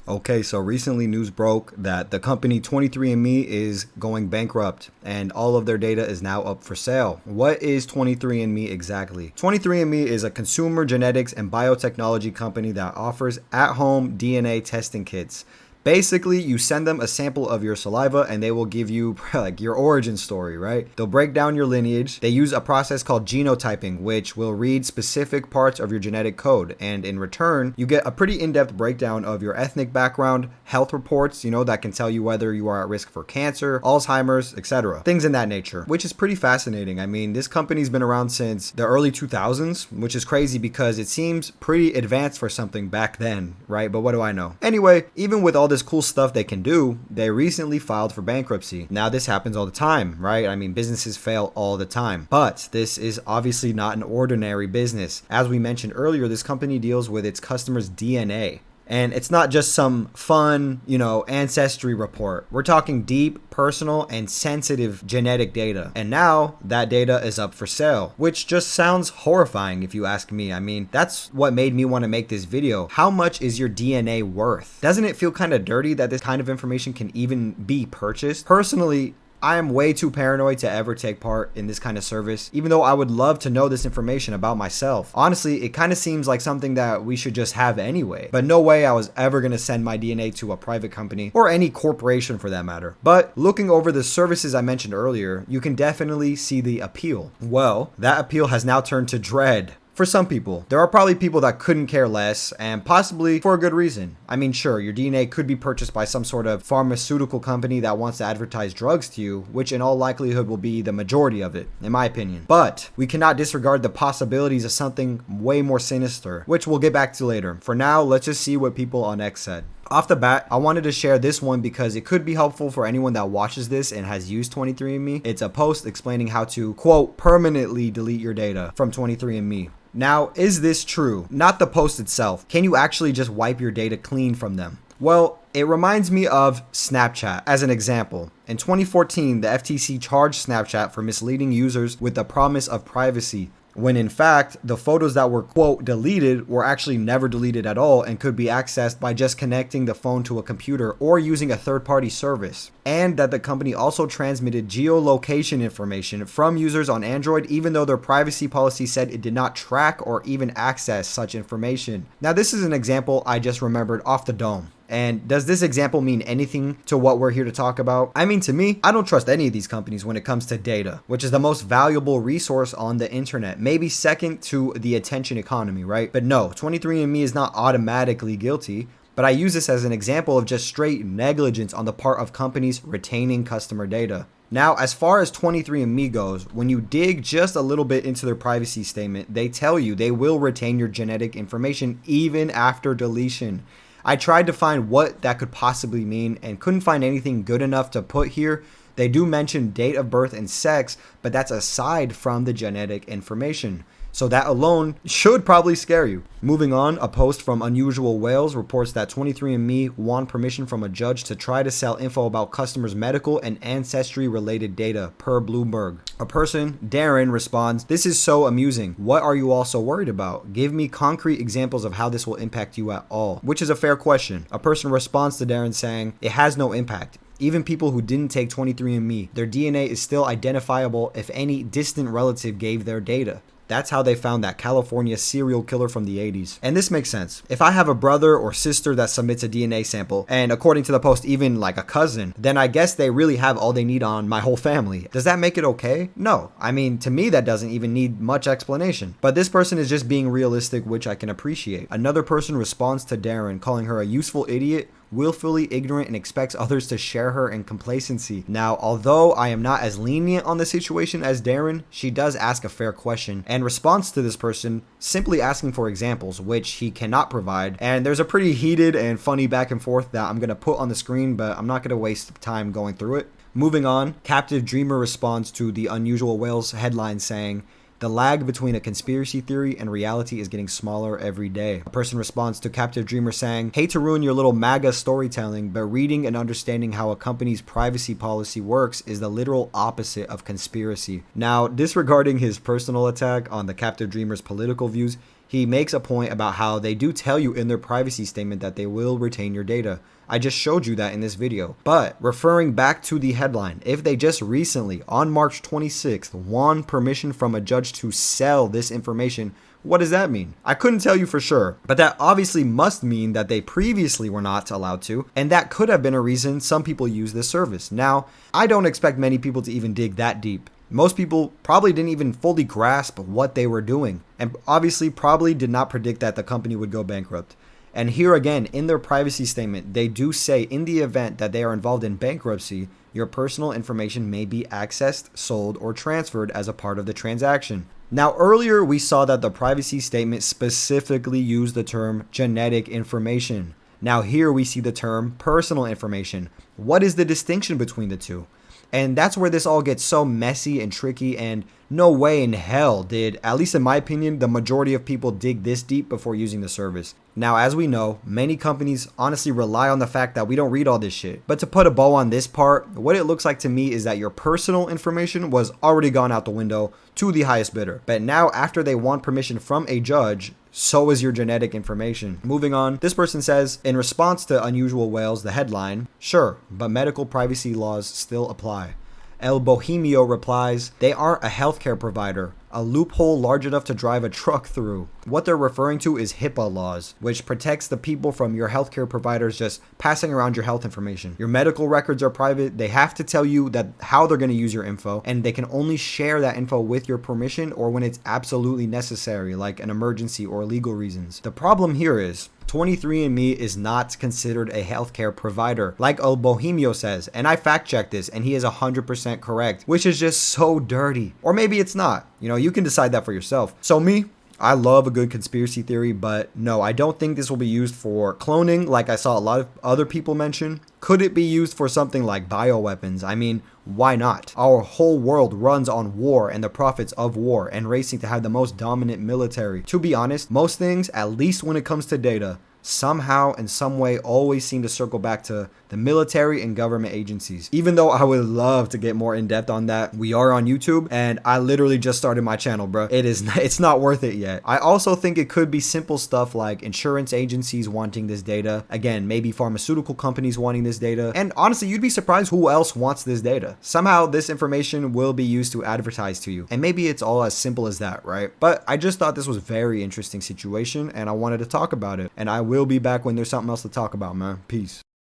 Okay, so recently news broke that the company 23andMe is going bankrupt and all of their data is now up for sale. What is 23andMe exactly? 23andMe is a consumer genetics and biotechnology company that offers at-home DNA testing kits. Basically, you send them a sample of your saliva and they will give you like your origin story, right? They'll break down your lineage. They use a process called genotyping, which will read specific parts of your genetic code. And in return, you get a pretty in-depth breakdown of your ethnic background, health reports, that can tell you whether you are at risk for cancer, Alzheimer's, etc. Things in that nature, which is pretty fascinating. I mean, this company's been around since the early 2000s, which is crazy because it seems pretty advanced for something back then, right? But what do I know? Anyway, even with all this cool stuff they can do, they recently filed for bankruptcy. Now, this happens all the time, right? I mean, businesses fail all the time, but this is obviously not an ordinary business. As we mentioned earlier, this company deals with its customers' DNA. And it's not just some fun, ancestry report. We're talking deep, personal, and sensitive genetic data. And now that data is up for sale, which just sounds horrifying if you ask me. I mean, that's what made me want to make this video. How much is your DNA worth? Doesn't it feel kind of dirty that this kind of information can even be purchased? Personally, I am way too paranoid to ever take part in this kind of service, even though I would love to know this information about myself. Honestly, it kind of seems like something that we should just have anyway, but no way I was ever going to send my DNA to a private company or any corporation for that matter. But looking over the services I mentioned earlier, you can definitely see the appeal. Well, that appeal has now turned to dread. For some people, there are probably people that couldn't care less, and possibly for a good reason. I mean, sure, your DNA could be purchased by some sort of pharmaceutical company that wants to advertise drugs to you, which in all likelihood will be the majority of it, in my opinion. But we cannot disregard the possibilities of something way more sinister, which we'll get back to later. For now, let's just see what people on X said. Off the bat, I wanted to share this one because it could be helpful for anyone that watches this and has used 23andMe. It's a post explaining how to, quote, permanently delete your data from 23andMe. Now, is this true? Not the post itself. Can you actually just wipe your data clean from them? Well, it reminds me of Snapchat as an example. In 2014, the FTC charged Snapchat for misleading users with the promise of privacy, when in fact, the photos that were, quote, deleted were actually never deleted at all and could be accessed by just connecting the phone to a computer or using a third-party service. And that the company also transmitted geolocation information from users on Android even though their privacy policy said it did not track or even access such information. Now, this is an example I just remembered off the dome. And does this example mean anything to what we're here to talk about? I mean, to me, I don't trust any of these companies when it comes to data, which is the most valuable resource on the internet, maybe second to the attention economy, right? But no, 23andMe is not automatically guilty, but I use this as an example of just straight negligence on the part of companies retaining customer data. Now, as far as 23andMe goes, when you dig just a little bit into their privacy statement, they tell you they will retain your genetic information even after deletion. I tried to find what that could possibly mean and couldn't find anything good enough to put here. They do mention date of birth and sex, but that's aside from the genetic information. So that alone should probably scare you. Moving on, a post from Unusual Whales reports that 23andMe won permission from a judge to try to sell info about customers' medical and ancestry-related data, per Bloomberg. A person, Darren, responds, "This is so amusing. What are you all so worried about? Give me concrete examples of how this will impact you at all." Which is a fair question. A person responds to Darren saying, "It has no impact. Even people who didn't take 23andMe, their DNA is still identifiable if any distant relative gave their data." That's how they found that California serial killer from the 80s. And this makes sense. If I have a brother or sister that submits a DNA sample, and according to the post, even like a cousin, then I guess they really have all they need on my whole family. Does that make it okay? No. I mean, to me, that doesn't even need much explanation. But this person is just being realistic, which I can appreciate. Another person responds to Darren, calling her a useful idiot, willfully ignorant, and expects others to share her in complacency. Now, although I am not as lenient on the situation as Darren, she does ask a fair question and responds to this person simply asking for examples, which he cannot provide. And there's a pretty heated and funny back and forth that I'm going to put on the screen, but I'm not going to waste time going through it. Moving on, Captive Dreamer responds to the Unusual Whales headline saying, "The lag between a conspiracy theory and reality is getting smaller every day." A person responds to Captive Dreamer saying, "Hate to ruin your little MAGA storytelling, but reading and understanding how a company's privacy policy works is the literal opposite of conspiracy." Now, disregarding his personal attack on the Captive Dreamer's political views, he makes a point about how they do tell you in their privacy statement that they will retain your data. I just showed you that in this video. But referring back to the headline, if they just recently, on March 26th, won permission from a judge to sell this information, what does that mean? I couldn't tell you for sure, but that obviously must mean that they previously were not allowed to, and that could have been a reason some people use this service. Now, I don't expect many people to even dig that deep. Most people probably didn't even fully grasp what they were doing, and obviously probably did not predict that the company would go bankrupt. And here again, in their privacy statement, they do say in the event that they are involved in bankruptcy, your personal information may be accessed, sold, or transferred as a part of the transaction. Now, earlier we saw that the privacy statement specifically used the term genetic information. Now here we see the term personal information. What is the distinction between the two? And that's where this all gets so messy and tricky, and no way in hell did, at least in my opinion, the majority of people dig this deep before using the service. Now, as we know, many companies honestly rely on the fact that we don't read all this shit. But to put a bow on this part, what it looks like to me is that your personal information was already gone out the window to the highest bidder. But now, after they want permission from a judge, so is your genetic information. Moving on, this person says, in response to Unusual Whales, the headline, sure, but medical privacy laws still apply. El Bohemio replies, they aren't a healthcare provider, a loophole large enough to drive a truck through. What they're referring to is HIPAA laws, which protects the people from your healthcare providers just passing around your health information. Your medical records are private. They have to tell you that how they're going to use your info, and they can only share that info with your permission or when it's absolutely necessary, like an emergency or legal reasons. The problem here is 23andMe is not considered a healthcare provider, like El Bohemio says, and I fact-checked this, and he is 100% correct, which is just so dirty. Or maybe it's not. You know, you can decide that for yourself. So me, I love a good conspiracy theory, but no, I don't think this will be used for cloning, like I saw a lot of other people mention. Could it be used for something like bioweapons? I mean, why not? Our whole world runs on war and the profits of war and racing to have the most dominant military. To be honest, most things, at least when it comes to data, somehow in some way always seem to circle back to the military and government agencies. Even though I would love to get more in depth on that, we are on YouTube and I literally just started my channel, bro. It's not worth it yet. I also think it could be simple stuff like insurance agencies wanting this data. Again, maybe pharmaceutical companies wanting this data. And honestly, you'd be surprised who else wants this data. Somehow this information will be used to advertise to you. And maybe it's all as simple as that, right? But I just thought this was a very interesting situation and I wanted to talk about it. And I will be back when there's something else to talk about, man. Peace.